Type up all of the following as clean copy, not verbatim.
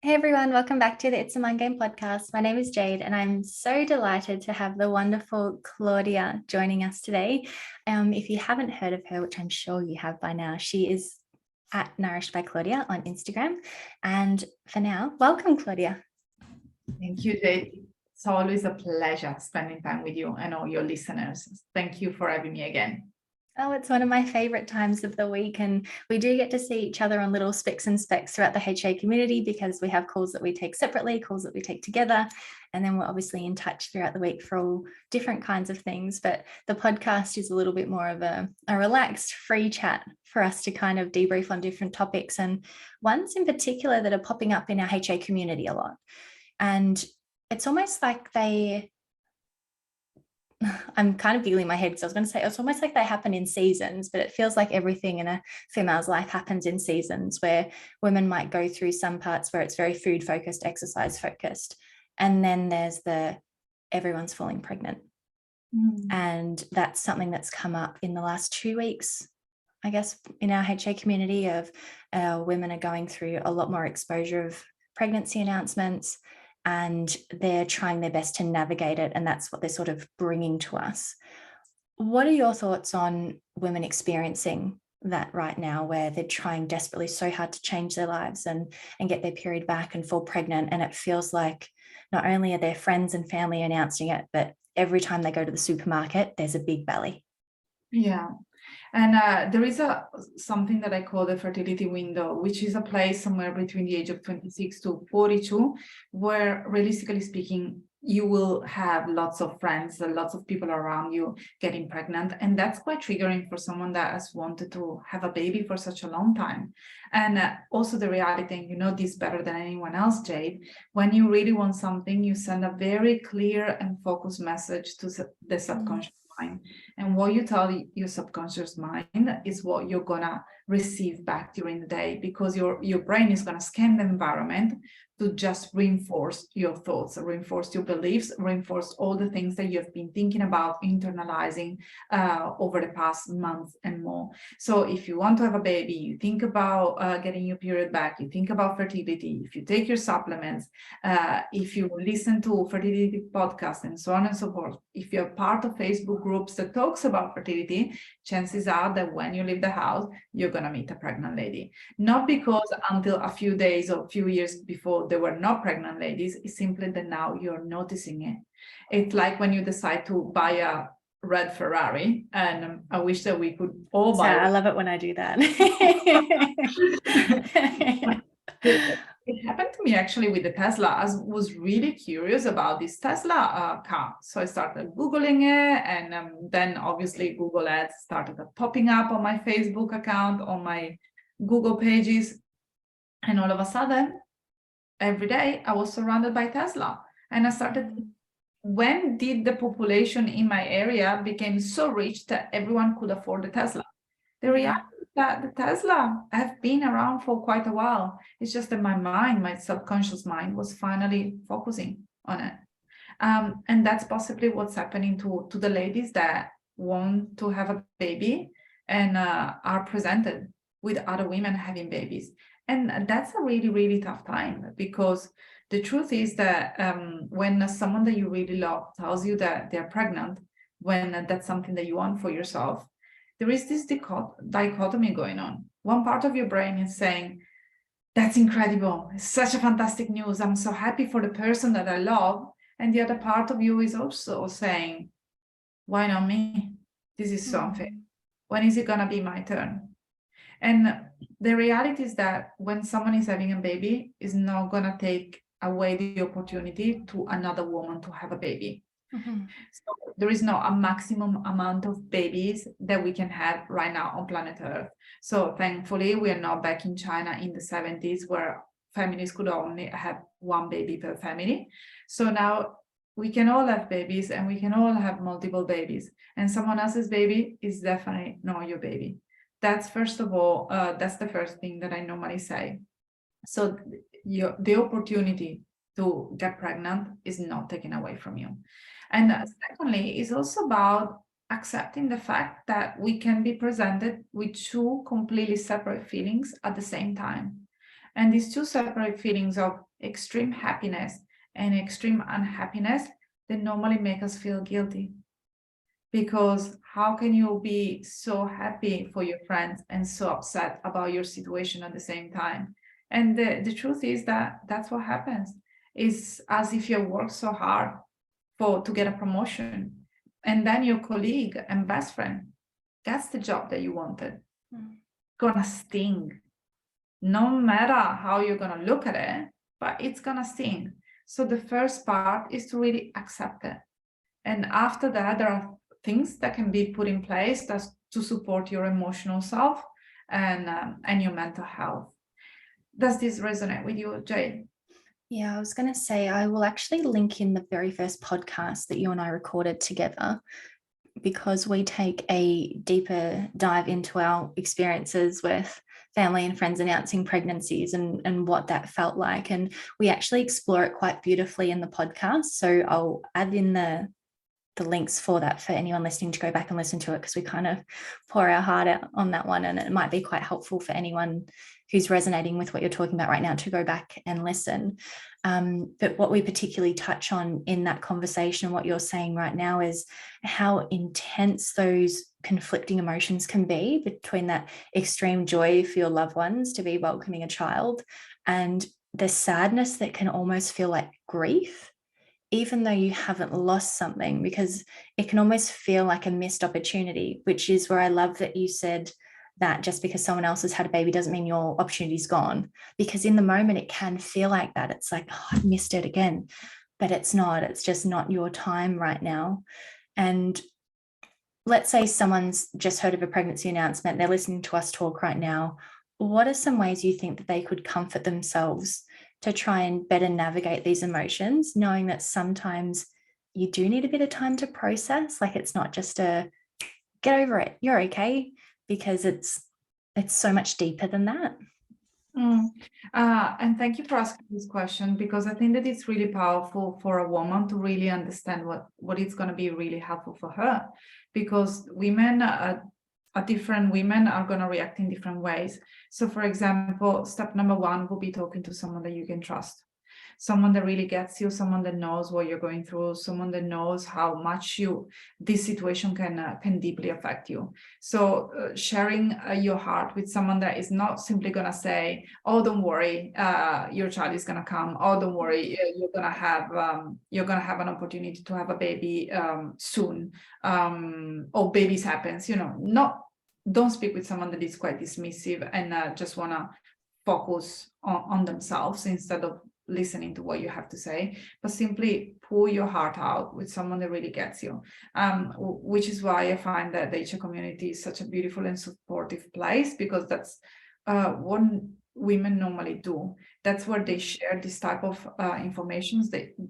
Hey everyone, welcome back to the It's a Mind Game podcast. My name is Jade, and I'm so delighted to have the wonderful Claudia joining us today. If you haven't heard of her, which I'm sure you have by now, she is at Nourished by Claudia on Instagram. And for now, welcome, Claudia. Thank you, Jade. It's always a pleasure spending time with you and all your listeners. Thank you for having me again. Oh, it's one of my favorite times of the week. And we do get to see each other on little spics and specks throughout the HA community because we have calls that we take separately, calls that we take together. And then we're obviously in touch throughout the week for all different kinds of things. But the podcast is a little bit more of a relaxed, free chat for us to kind of debrief on different topics. And ones in particular that are popping up in our HA community a lot. And it's almost like I'm kind of giggling my head because I was going to say it's almost like they happen in seasons, but it feels like everything in a female's life happens in seasons where women might go through some parts where it's very food focused, exercise focused. And then there's everyone's falling pregnant. And that's something that's come up in the last 2 weeks, I guess, in our HA community of women are going through a lot more exposure of pregnancy announcements. And they're trying their best to navigate it. And that's what they're sort of bringing to us. What are your thoughts on women experiencing that right now, where they're trying desperately so hard to change their lives and get their period back and fall pregnant? And it feels like not only are their friends and family announcing it, but every time they go to the supermarket, there's a big belly. Yeah. And there is something that I call the fertility window, which is a place somewhere between the age of 26 to 42, where realistically speaking, you will have lots of friends and lots of people around you getting pregnant. And that's quite triggering for someone that has wanted to have a baby for such a long time. And also the reality, and you know this better than anyone else, Jade, when you really want something, you send a very clear and focused message to the subconscious mind. And what you tell your subconscious mind is what you're gonna receive back during the day, because your brain is gonna scan the environment to just reinforce your thoughts, reinforce your beliefs, reinforce all the things that you have been thinking about, internalizing over the past month and more. So if you want to have a baby, you think about getting your period back, you think about fertility, if you take your supplements, if you listen to fertility podcasts and so on and so forth, if you're part of Facebook groups that talks about fertility, chances are that when you leave the house, you're going to meet a pregnant lady. Not because until a few days or a few years before there were not pregnant ladies, it's simply that now you're noticing it. It's like when you decide to buy a red Ferrari, and I wish that we could all buy. I love it when I do that. It happened to me actually with the Tesla. I was really curious about this Tesla car. So I started Googling it, and then obviously Google ads started popping up on my Facebook account, on my Google pages. And all of a sudden, every day I was surrounded by Tesla. And I started, when did the population in my area became so rich that everyone could afford a Tesla? The reality is that the Tesla have been around for quite a while. It's just that my subconscious mind was finally focusing on it. And that's possibly what's happening to the ladies that want to have a baby and are presented with other women having babies. And that's a really, really tough time, because the truth is that when someone that you really love tells you that they're pregnant, when that's something that you want for yourself, there is this dichotomy going on. One part of your brain is saying, that's incredible, it's such a fantastic news, I'm so happy for the person that I love. And the other part of you is also saying, why not me? This is so unfair. When is it gonna be my turn? And the reality is that when someone is having a baby, is not gonna take away the opportunity to another woman to have a baby. So there is not a maximum amount of babies that we can have right now on planet Earth. So thankfully, we are not back in China in the 70s, where families could only have one baby per family. So now we can all have babies, and we can all have multiple babies. And someone else's baby is definitely not your baby. That's first of all, that's the first thing that I normally say. So the opportunity to get pregnant is not taken away from you. And secondly, it's also about accepting the fact that we can be presented with two completely separate feelings at the same time. And these two separate feelings of extreme happiness and extreme unhappiness, they normally make us feel guilty. Because how can you be so happy for your friends and so upset about your situation at the same time? And the truth is that that's what happens. It's as if you work so hard to get a promotion, and then your colleague and best friend gets the job that you wanted. Gonna sting. No matter how you're gonna look at it, but it's gonna sting. So the first part is to really accept it. And after that, there are things that can be put in place to support your emotional self and your mental health. Does this resonate with you, Jade? Yeah, I was going to say, I will actually link in the very first podcast that you and I recorded together, because we take a deeper dive into our experiences with family and friends announcing pregnancies and what that felt like. And we actually explore it quite beautifully in the podcast. So I'll add in the links for that for anyone listening to go back and listen to it, because we kind of pour our heart out on that one, and it might be quite helpful for anyone who's resonating with what you're talking about right now to go back and listen. But what we particularly touch on in that conversation, what you're saying right now, is how intense those conflicting emotions can be between that extreme joy for your loved ones to be welcoming a child and the sadness that can almost feel like grief, even though you haven't lost something, because it can almost feel like a missed opportunity, which is where I love that you said that just because someone else has had a baby doesn't mean your opportunity's gone. Because in the moment, it can feel like that. It's like, oh, I've missed it again. But it's not. It's just not your time right now. And let's say someone's just heard of a pregnancy announcement, they're listening to us talk right now. What are some ways you think that they could comfort themselves to try and better navigate these emotions, knowing that sometimes you do need a bit of time to process? Like, it's not just a get over it, you're okay, because it's so much deeper than that. And thank you for asking this question, because I think that it's really powerful for a woman to really understand what it's going to be really helpful for her, because women different women are going to react in different ways. So for example, step number one will be talking to someone that you can trust, someone that really gets you, someone that knows what you're going through, someone that knows how much this situation can deeply affect you. So sharing your heart with someone that is not simply going to say, oh, don't worry, your child is going to come, oh, don't worry, you're going to have an opportunity to have a baby soon, or babies happens, don't speak with someone that is quite dismissive and just want to focus on themselves instead of listening to what you have to say, but simply pour your heart out with someone that really gets you, which is why I find that the HA community is such a beautiful and supportive place, because that's what women normally do. That's where they share this type of information,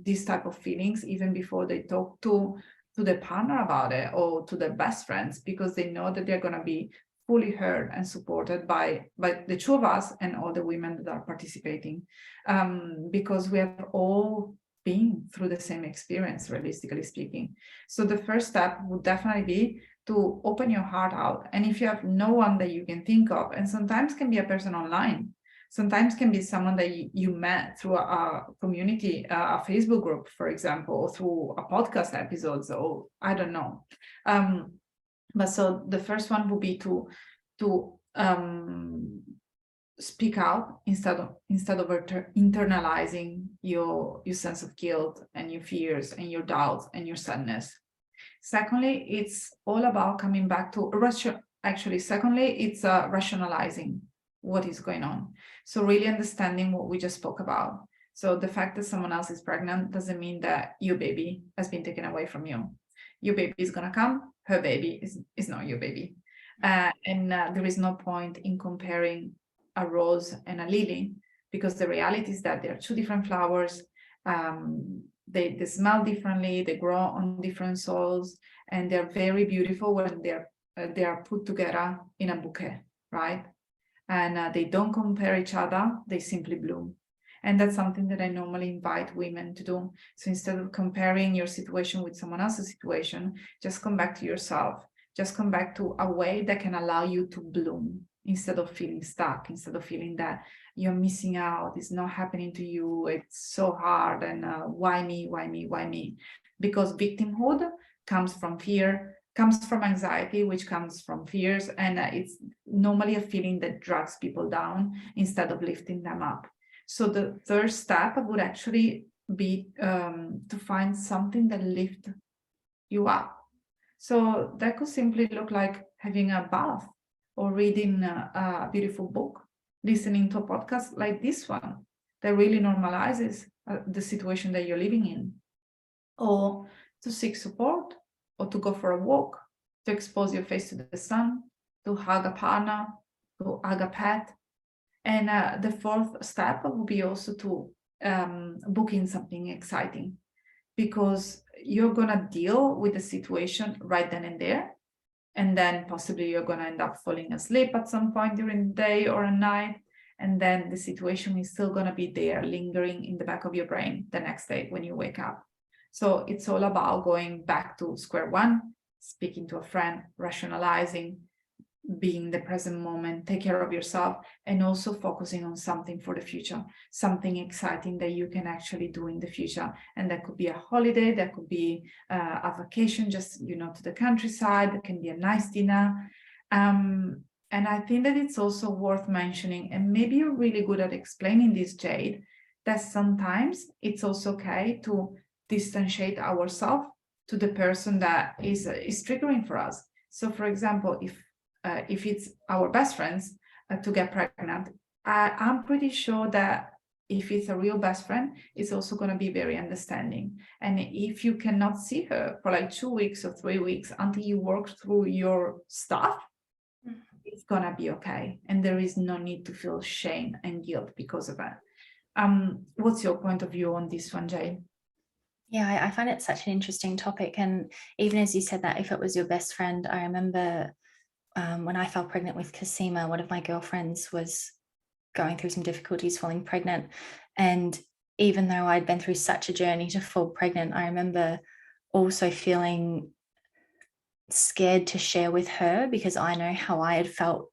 these type of feelings, even before they talk to their partner about it or to their best friends, because they know that they're going to be fully heard and supported by the two of us and all the women that are participating, because we have all been through the same experience, realistically speaking. So the first step would definitely be to open your heart out. And if you have no one that you can think of, and sometimes can be a person online, sometimes can be someone that you met through a community, a Facebook group, for example, or through a podcast episodes, or I don't know. But so the first one would be to speak out instead of internalizing your sense of guilt and your fears and your doubts and your sadness. Secondly, it's all about coming back to rationalizing what is going on. So really understanding what we just spoke about. So the fact that someone else is pregnant doesn't mean that your baby has been taken away from you. Your baby is going to come, her baby is not your baby. And there is no point in comparing a rose and a lily, because the reality is that they are two different flowers. They smell differently, they grow on different soils, and they're very beautiful when they are put together in a bouquet, right? And they don't compare each other, they simply bloom. And that's something that I normally invite women to do. So instead of comparing your situation with someone else's situation, just come back to yourself. Just come back to a way that can allow you to bloom instead of feeling stuck, instead of feeling that you're missing out, it's not happening to you, it's so hard, and why me, why me, why me? Because victimhood comes from fear, comes from anxiety, which comes from fears, and it's normally a feeling that drags people down instead of lifting them up. So the third step would actually be to find something that lifts you up. So that could simply look like having a bath, or reading a beautiful book, listening to a podcast like this one that really normalizes the situation that you're living in, or to seek support, or to go for a walk, to expose your face to the sun, to hug a partner, to hug a pet. And the fourth step would be also to book in something exciting, because you're going to deal with the situation right then and there. And then possibly you're going to end up falling asleep at some point during the day or a night. And then the situation is still going to be there, lingering in the back of your brain the next day when you wake up. So it's all about going back to square one, speaking to a friend, rationalizing, being in the present moment, take care of yourself, and also focusing on something for the future, something exciting that you can actually do in the future. And that could be a holiday, that could be a vacation, just, to the countryside, that can be a nice dinner. And I think that it's also worth mentioning, and maybe you're really good at explaining this, Jade, that sometimes it's also okay to distantiate ourselves to the person that is triggering for us. So for example, if it's our best friends to get pregnant, I'm pretty sure that if it's a real best friend, it's also going to be very understanding. And if you cannot see her for like 2 weeks or 3 weeks until you work through your stuff, it's going to be okay. And there is no need to feel shame and guilt because of that. What's your point of view on this one, Jay? Yeah, I find it such an interesting topic. And even as you said that, if it was your best friend, I remember when I fell pregnant with Kasima, one of my girlfriends was going through some difficulties falling pregnant. And even though I'd been through such a journey to fall pregnant, I remember also feeling scared to share with her, because I know how I had felt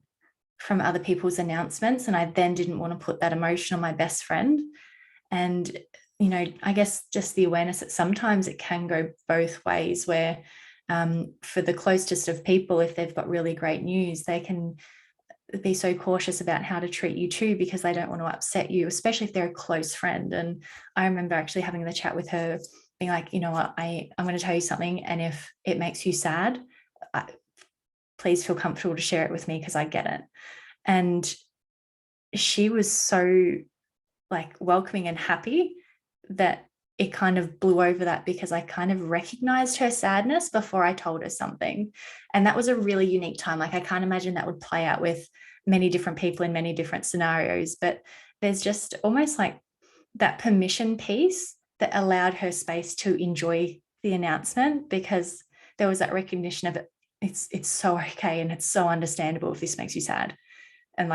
from other people's announcements. And I then didn't want to put that emotion on my best friend. And, I guess just the awareness that sometimes it can go both ways, where for the closest of people, if they've got really great news, they can be so cautious about how to treat you too, because they don't want to upset you, especially if they're a close friend. And I remember actually having the chat with her, being like, you know what, I'm going to tell you something, and if it makes you sad, please feel comfortable to share it with me, because I get it. And she was so welcoming and happy that it kind of blew over that, because I kind of recognized her sadness before I told her something. And that was a really unique time. I can't imagine that would play out with many different people in many different scenarios, but there's just almost that permission piece that allowed her space to enjoy the announcement, because there was that recognition of it. It's so okay, and it's so understandable if this makes you sad. And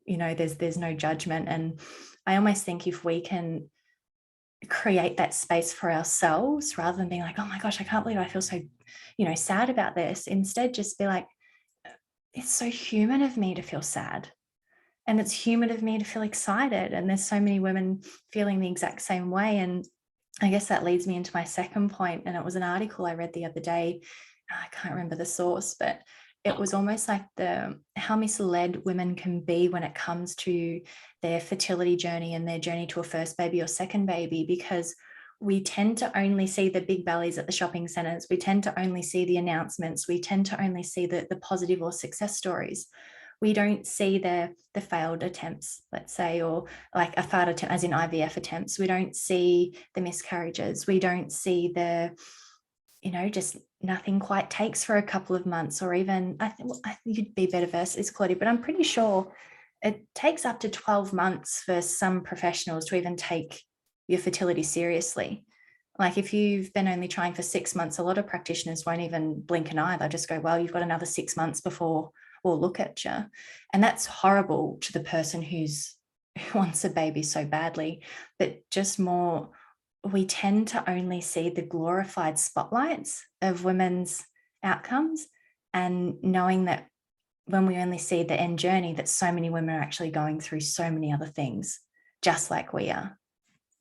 there's no judgment. And I almost think if we can create that space for ourselves, rather than being like, oh my gosh, I can't believe I feel so, sad about this. Instead, just be like, it's so human of me to feel sad. And it's human of me to feel excited. And there's so many women feeling the exact same way. And I guess that leads me into my second point. And it was an article I read the other day. I can't remember the source, but it was almost like how misled women can be when it comes to their fertility journey and their journey to a first baby or second baby, because we tend to only see the big bellies at the shopping centers. We tend to only see the announcements. We tend to only see the positive or success stories. We don't see the failed attempts, let's say, or like a failed attempt as in IVF attempts. We don't see the miscarriages. We don't see the just nothing quite takes for a couple of months, or even I think you'd be better versed, is Claudia, but I'm pretty sure it takes up to 12 months for some professionals to even take your fertility seriously. Like if you've been only trying for 6 months, a lot of practitioners won't even blink an eye. They'll just go, well, you've got another 6 months before we'll look at you. And that's horrible to the person who wants a baby so badly. But just more, we tend to only see the glorified spotlights of women's outcomes, and knowing that when we only see the end journey, that so many women are actually going through so many other things, just like we are.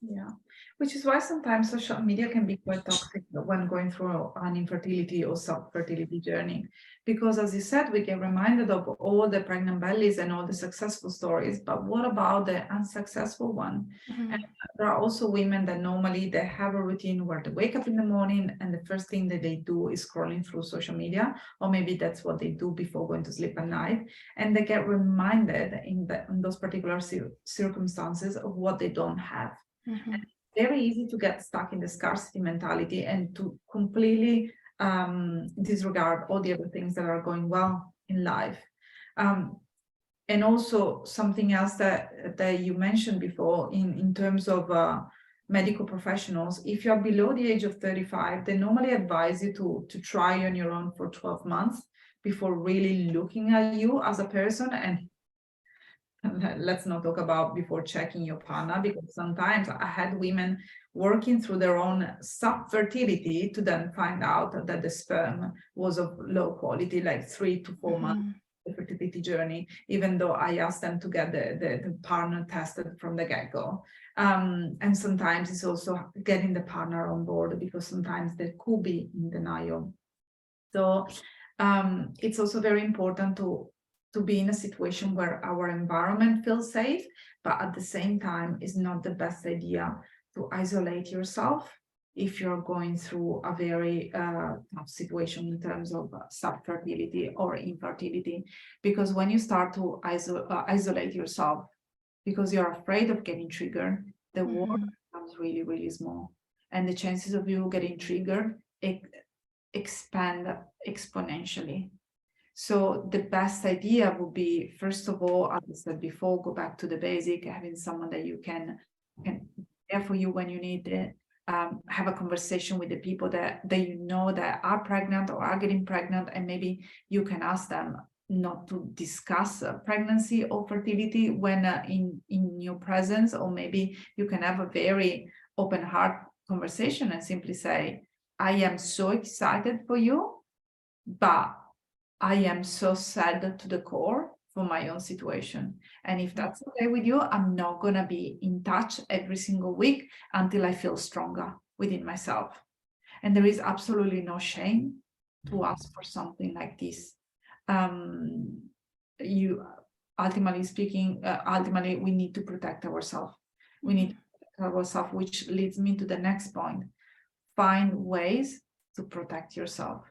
Yeah, which is why sometimes social media can be quite toxic when going through an infertility or sub-fertility journey. Because as you said, we get reminded of all the pregnant bellies and all the successful stories, but what about the unsuccessful one? And there are also women that normally they have a routine where they wake up in the morning and the first thing that they do is scrolling through social media, or maybe that's what they do before going to sleep at night. And they get reminded in those particular circumstances of what they don't have. Mm-hmm. Very easy to get stuck in the scarcity mentality and to completely disregard all the other things that are going well in life. And also something else that you mentioned before in terms of medical professionals, if you're below the age of 35, they normally advise you to try on your own for 12 months before really looking at you as a person. And let's not talk about before checking your partner, because sometimes I had women working through their own sub-fertility to then find out that the sperm was of low quality, like 3 to 4 months the fertility journey, even though I asked them to get the partner tested from the get-go. And sometimes it's also getting the partner on board, because sometimes they could be in denial. So it's also very important to be in a situation where our environment feels safe, but at the same time, it's not the best idea to isolate yourself if you're going through a very tough situation in terms of sub-fertility or infertility. Because when you start to isolate yourself because you're afraid of getting triggered, the world becomes really, really small. And the chances of you getting triggered expand exponentially. So the best idea would be, first of all, as I said before, go back to the basic, having someone that you can care for you when you need it. Have a conversation with the people that you know that are pregnant or are getting pregnant, and maybe you can ask them not to discuss pregnancy or fertility when in your presence, or maybe you can have a very open heart conversation and simply say, I am so excited for you, but I am so sad to the core for my own situation. And if that's okay with you, I'm not going to be in touch every single week until I feel stronger within myself. And there is absolutely no shame to ask for something like this. You ultimately speaking, ultimately we need to protect ourselves. We need to protect ourselves, which leads me to the next point. Find ways to protect yourself.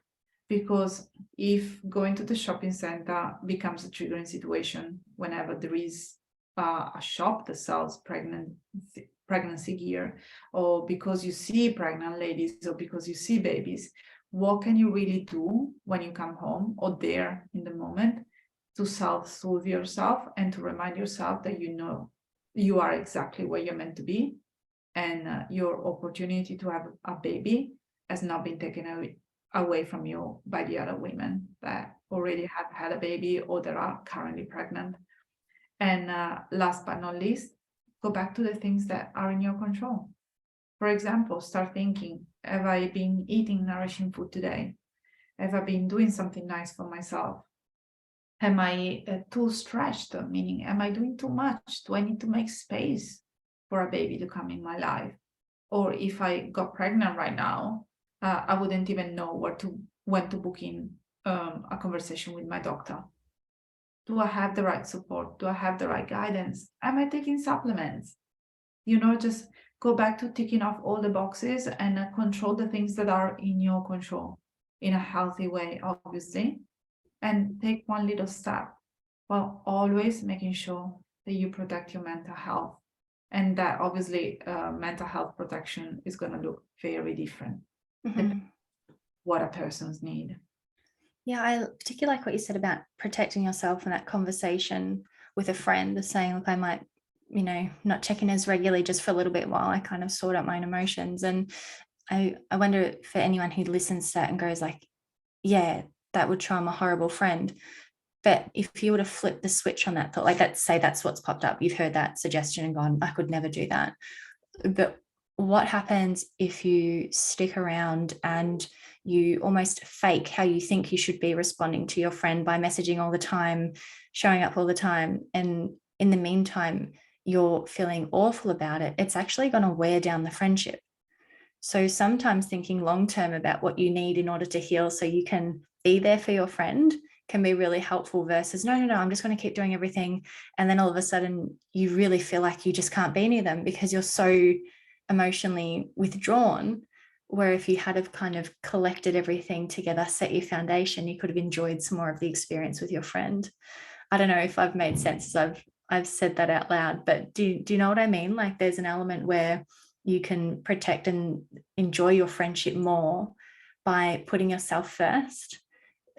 Because if going to the shopping center becomes a triggering whenever there is a shop that sells pregnancy gear, or because you see pregnant ladies, or because you see babies, what can you really do when you come home or there in the moment to self-soothe yourself and to remind yourself that you know you are exactly where you're meant to be, and your opportunity to have a baby has not been taken away from you by the other women that already have had a baby or that are currently pregnant. And last but not least, go back to the things that are in your control. For example, start thinking, have I been eating nourishing food today? Have I been doing something nice for myself? Am I too stretched? Meaning, am I doing too much? Do I need to make space for a baby to come in my life? Or if I got pregnant right now, I wouldn't even know when to book in a conversation with my doctor. Do I have the right support? Do I have the right guidance? Am I taking supplements? Just go back to ticking off all the boxes and control the things that are in your control in a healthy way, obviously, and take one little step while always making sure that you protect your mental health. And that obviously mental health protection is going to look very different than what a person's need. Yeah, I particularly like what you said about protecting yourself in that conversation with a friend, saying, look, I might, not check in as regularly just for a little bit while I kind of sort out my own emotions. And I wonder for anyone who listens to that and goes like, yeah, that would charm a horrible friend. But if you were to flip the switch on that thought, like let's say that's what's popped up, you've heard that suggestion and gone, I could never do that. But what happens if you stick around and you almost fake how you think you should be responding to your friend by messaging all the time, showing up all the time, and in the meantime you're feeling awful about it? It's actually going to wear down the friendship. So sometimes thinking long term about what you need in order to heal so you can be there for your friend can be really helpful, versus no, I'm just going to keep doing everything, and then all of a sudden you really feel like you just can't be near them because you're so emotionally withdrawn. Where if you had have kind of collected everything together, set your foundation, you could have enjoyed some more of the experience with your friend. I don't know if I've made sense as I've said that out loud, but do you know what I mean? Like there's an element where you can protect and enjoy your friendship more by putting yourself first,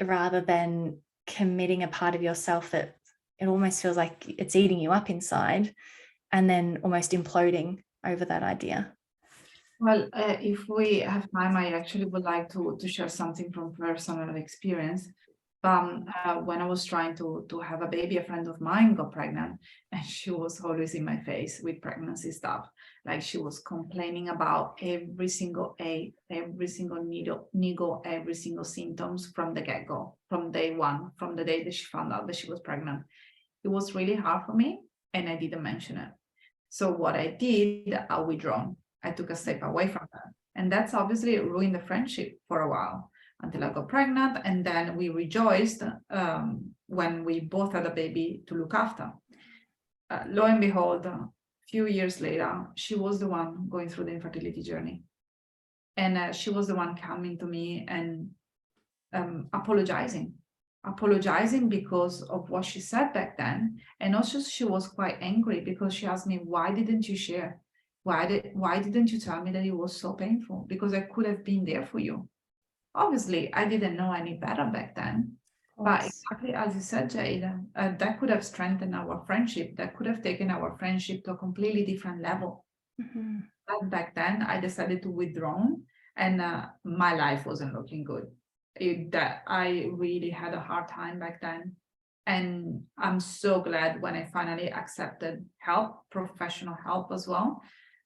rather than committing a part of yourself that it almost feels like it's eating you up inside, and then almost imploding over that idea. Well, if we have time, I actually would like to share something from personal experience. When I was trying to have a baby, a friend of mine got pregnant, and she was always in my face with pregnancy stuff. Like she was complaining about every single ache, every single needle, every single symptoms from the get-go, from day one, from the day that she found out that she was pregnant. It was really hard for me, and I didn't mention it. So what I did, I withdrawn. I took a step away from her. And that's obviously ruined the friendship for a while until I got pregnant. And then we rejoiced when we both had a baby to look after. Lo and behold, a few years later, she was the one going through the infertility journey. And she was the one coming to me and apologizing because of what she said back then. And also she was quite angry because she asked me, why didn't you share? Why didn't you tell me that it was so painful? Because I could have been there for you. Obviously, I didn't know any better back then. But exactly as you said, Jade, that could have strengthened our friendship. That could have taken our friendship to a completely different level. Mm-hmm. But back then, I decided to withdraw, and my life wasn't looking good. That I really had a hard time back then. And I'm so glad when I finally accepted help, professional help as well,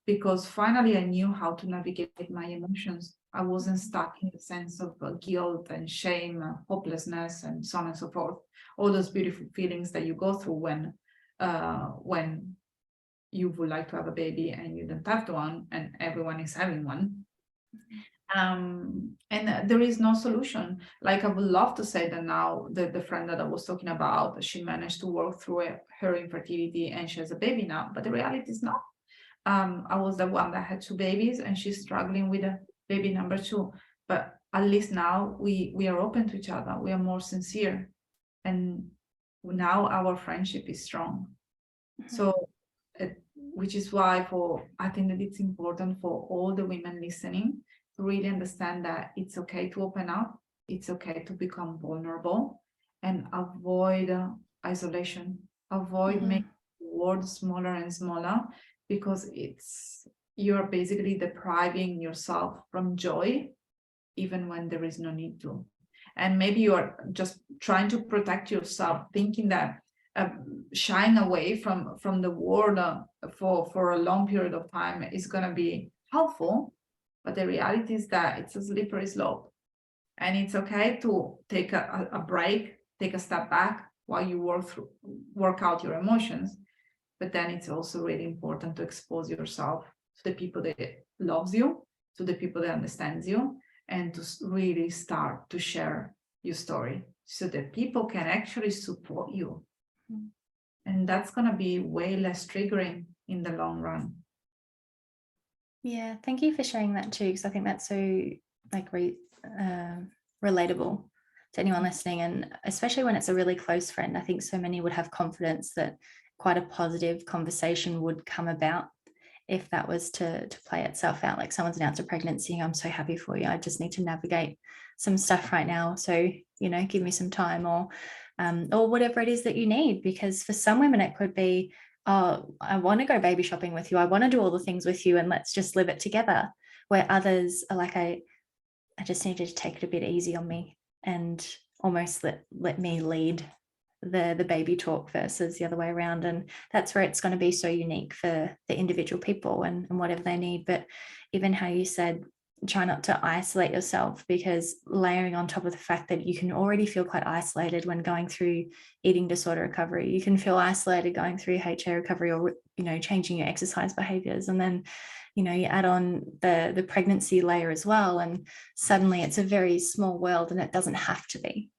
because finally I knew how to navigate my emotions. I wasn't stuck in the sense of guilt and shame, hopelessness, and so on and so forth. All those beautiful feelings that you go through when you would like to have a baby and you don't have one, and everyone is having one. And there is no solution. Like I would love to say that now the friend that I was talking about, she managed to work through her infertility and she has a baby now, but the reality is not. I was the one that had two babies and she's struggling with a baby number two, but at least now we are open to each other. We are more sincere, and now our friendship is strong. So which is why I think that it's important for all the women listening to really understand that it's okay to open up, it's okay to become vulnerable, and avoid isolation, avoid making the world smaller and smaller, because you're basically depriving yourself from joy, even when there is no need to. And maybe you are just trying to protect yourself, thinking that shying away from the world for a long period of time is going to be helpful. But the reality is that it's a slippery slope, and it's okay to take a break, take a step back while you work out your emotions. But then it's also really important to expose yourself to the people that loves you, to the people that understands you, and to really start to share your story so that people can actually support you. And that's going to be way less triggering in the long run. Yeah, thank you for sharing that too, because I think that's so like relatable to anyone listening, and especially when it's a really close friend. I think so many would have confidence that quite a positive conversation would come about if that was to play itself out. Like someone's announced a pregnancy, I'm so happy for you, I just need to navigate some stuff right now, so give me some time, or whatever it is that you need. Because for some women it could be, oh, I want to go baby shopping with you, I want to do all the things with you, and let's just live it together. Where others are like, I just needed to take it a bit easy on me and almost let me lead the baby talk versus the other way around. And that's where it's going to be so unique for the individual people and whatever they need. But even how you said, try not to isolate yourself, because layering on top of the fact that you can already feel quite isolated when going through eating disorder recovery, you can feel isolated going through HA recovery, or changing your exercise behaviors, and then you add on the pregnancy layer as well, and suddenly it's a very small world, and it doesn't have to be.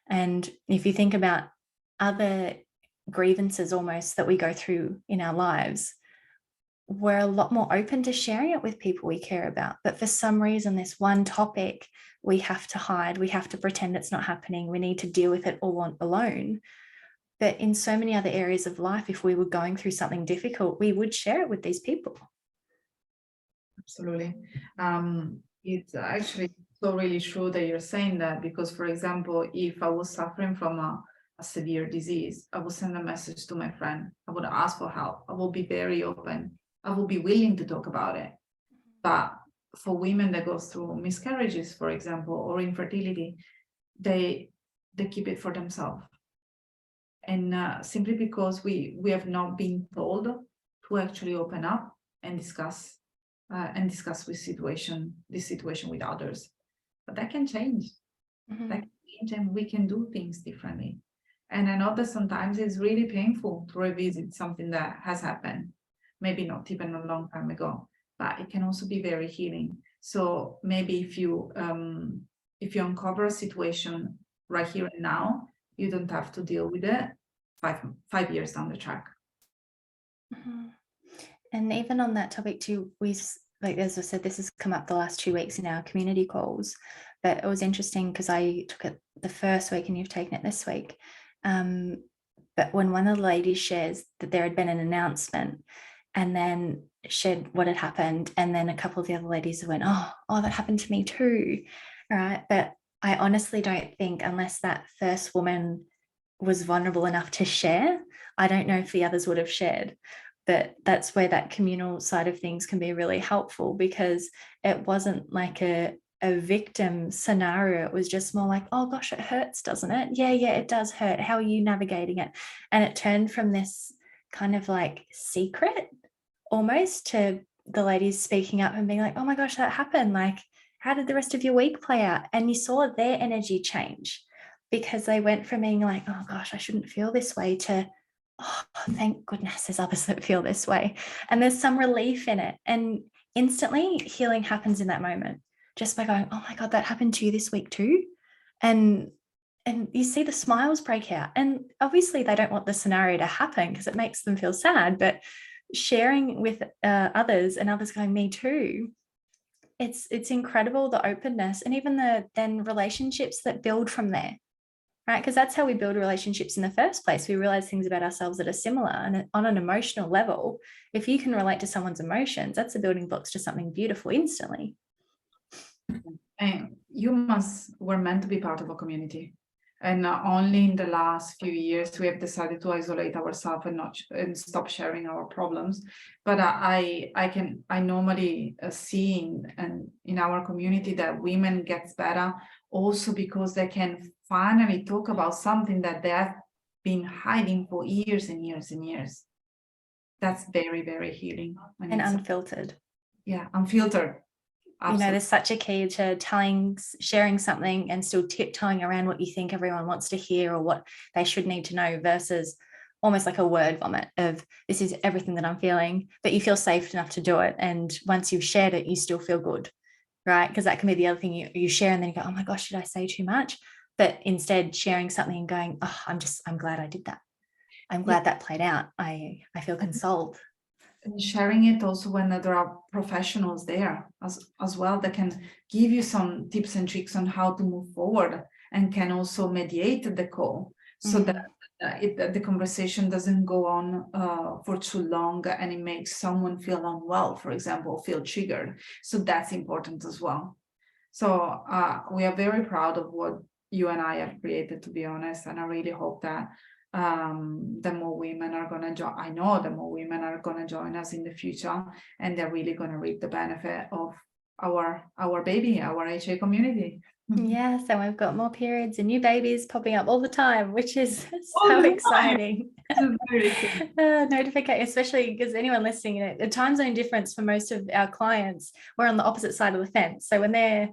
And if you think about other grievances almost that we go through in our lives, we're a lot more open to sharing it with people we care about. But for some reason, this one topic we have to hide, we have to pretend it's not happening, we need to deal with it all alone. But in so many other areas of life, if we were going through something difficult, we would share it with these people. Absolutely. It's actually so really true that you're saying that, because, for example, if I was suffering from a severe disease, I would send a message to my friend. I would ask for help. I will be very open. I will be willing to talk about it. But for women that go through miscarriages, for example, or infertility, they keep it for themselves. And simply because we have not been told to actually open up and discuss this situation with others. But that can change. Mm-hmm. That can change, and we can do things differently. And I know that sometimes it's really painful to revisit something that has happened, maybe not even a long time ago, but it can also be very healing. So maybe if you uncover a situation right here and now, you don't have to deal with it 5 years down the track. Mm-hmm. And even on that topic too, like as I said, this has come up the last 2 weeks in our community calls, but it was interesting because I took it the first week and you've taken it this week. But when one of the ladies shares that there had been an announcement, and then shared what had happened, and then a couple of the other ladies went, oh, that happened to me too. All right. But I honestly don't think, unless that first woman was vulnerable enough to share, I don't know if the others would have shared. But that's where that communal side of things can be really helpful, because it wasn't like a victim scenario. It was just more like, oh gosh, it hurts, doesn't it? Yeah, it does hurt. How are you navigating it? And it turned from this kind of like secret almost to the ladies speaking up and being like, oh my gosh, that happened. Like, how did the rest of your week play out? And you saw their energy change, because they went from being like, oh gosh, I shouldn't feel this way, to, oh, thank goodness there's others that feel this way. And there's some relief in it. And instantly healing happens in that moment, just by going, oh my God, that happened to you this week too. And you see the smiles break out. And obviously they don't want the scenario to happen because it makes them feel sad, but sharing with others, and others going, me too, it's incredible, the openness, and even the then relationships that build from there, right? Because that's how we build relationships in the first place. We realize things about ourselves that are similar, and on an emotional level, if you can relate to someone's emotions, that's the building blocks to something beautiful instantly. And humans were meant to be part of a community. And only in the last few years we have decided to isolate ourselves and stop sharing our problems. But I normally see in our community that women gets better also because they can finally talk about something that they have been hiding for years and years and years. That's very, very healing. And unfiltered. Yeah, unfiltered. Absolutely. There's such a key to sharing something and still tiptoeing around what you think everyone wants to hear or what they should need to know, versus almost like a word vomit of, this is everything that I'm feeling, but you feel safe enough to do it. And once you've shared it, you still feel good, right? Because that can be the other thing you share and then you go, oh my gosh, did I say too much? But instead sharing something and going, oh, I'm glad I did that. I'm glad that played out. I feel consoled. And sharing it also when there are professionals there as well that can give you some tips and tricks on how to move forward, and can also mediate the call so that the conversation doesn't go on for too long and it makes someone feel unwell, for example, feel triggered. So that's important as well. So we are very proud of what you and I have created, to be honest, and I really hope that the more women are going to join. I know the more women are going to join us in the future, and they're really going to reap the benefit of our baby, our HA community. Yes, and we've got more periods and new babies popping up all the time, which is All so the time. exciting. It's very exciting. Notification, especially because anyone listening, the time zone difference for most of our clients, we're on the opposite side of the fence. So when they're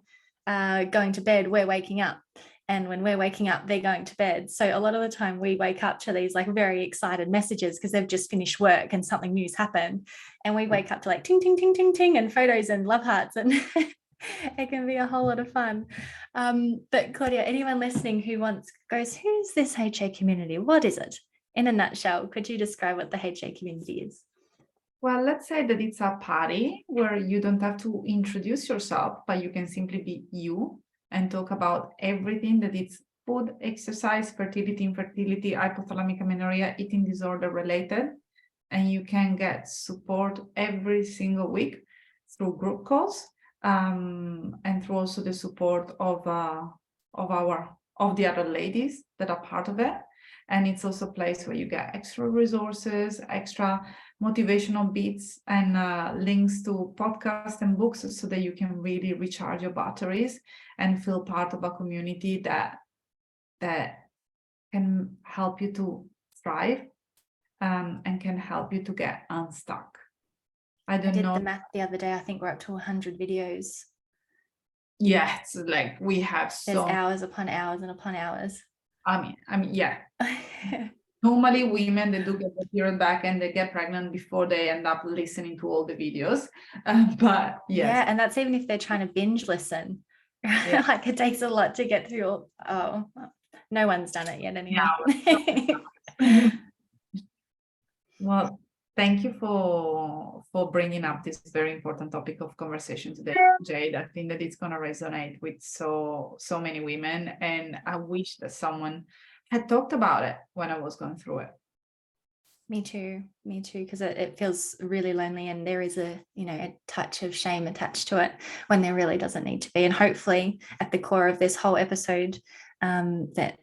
going to bed, we're waking up. And when we're waking up, they're going to bed. So a lot of the time we wake up to these like very excited messages because they've just finished work and something new's happened. And we wake up to like ting, ting, ting, ting, ting, and photos and love hearts. And it can be a whole lot of fun. But Claudia, anyone listening who goes, who's this HA community? What is it? In a nutshell, could you describe what the HA community is? Well, let's say that it's a party where you don't have to introduce yourself, but you can simply be you and talk about everything that is food, exercise, fertility, infertility, hypothalamic amenorrhea, eating disorder related. And you can get support every single week through group calls, and through also the support of the other ladies that are part of it. And it's also a place where you get extra resources, extra motivational bits, and links to podcasts and books, so that you can really recharge your batteries and feel part of a community that can help you to thrive, and can help you to get unstuck. I did know the math the other day. I think we're up to 100 videos. Yeah, it's like we have There's so hours upon hours and upon hours. I mean, yeah. Normally women, they do get the period back and they get pregnant before they end up listening to all the videos. But yes. Yeah, and that's even if they're trying to binge listen. Yeah. Like it takes a lot to get through all. Oh, no one's done it yet anyway. No. Well, thank you for bringing up this very important topic of conversation today, Jade. I think that it's going to resonate with so many women, and I wish that someone had talked about it when I was going through it. Me too, because it feels really lonely, and there is a touch of shame attached to it when there really doesn't need to be. And hopefully at the core of this whole episode, that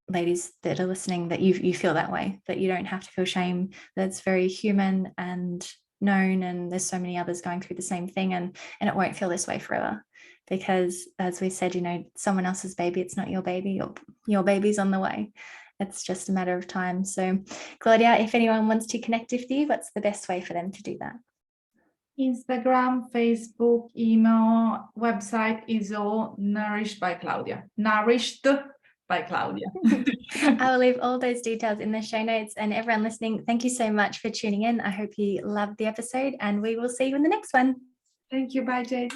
ladies that are listening, that you feel that way, that you don't have to feel shame, that's very human and known, and there's so many others going through the same thing, and it won't feel this way forever, because as we said, someone else's baby, it's not your baby. Your baby's on the way. It's just a matter of time. So Claudia, if anyone wants to connect with you, what's the best way for them to do that? Instagram, Facebook, email, website is all Nourished by Claudia. Nourished by Claudia. I will leave all those details in the show notes. And everyone listening, thank you so much for tuning in. I hope you loved the episode, and we will see you in the next one. Thank you. Bye, Jade.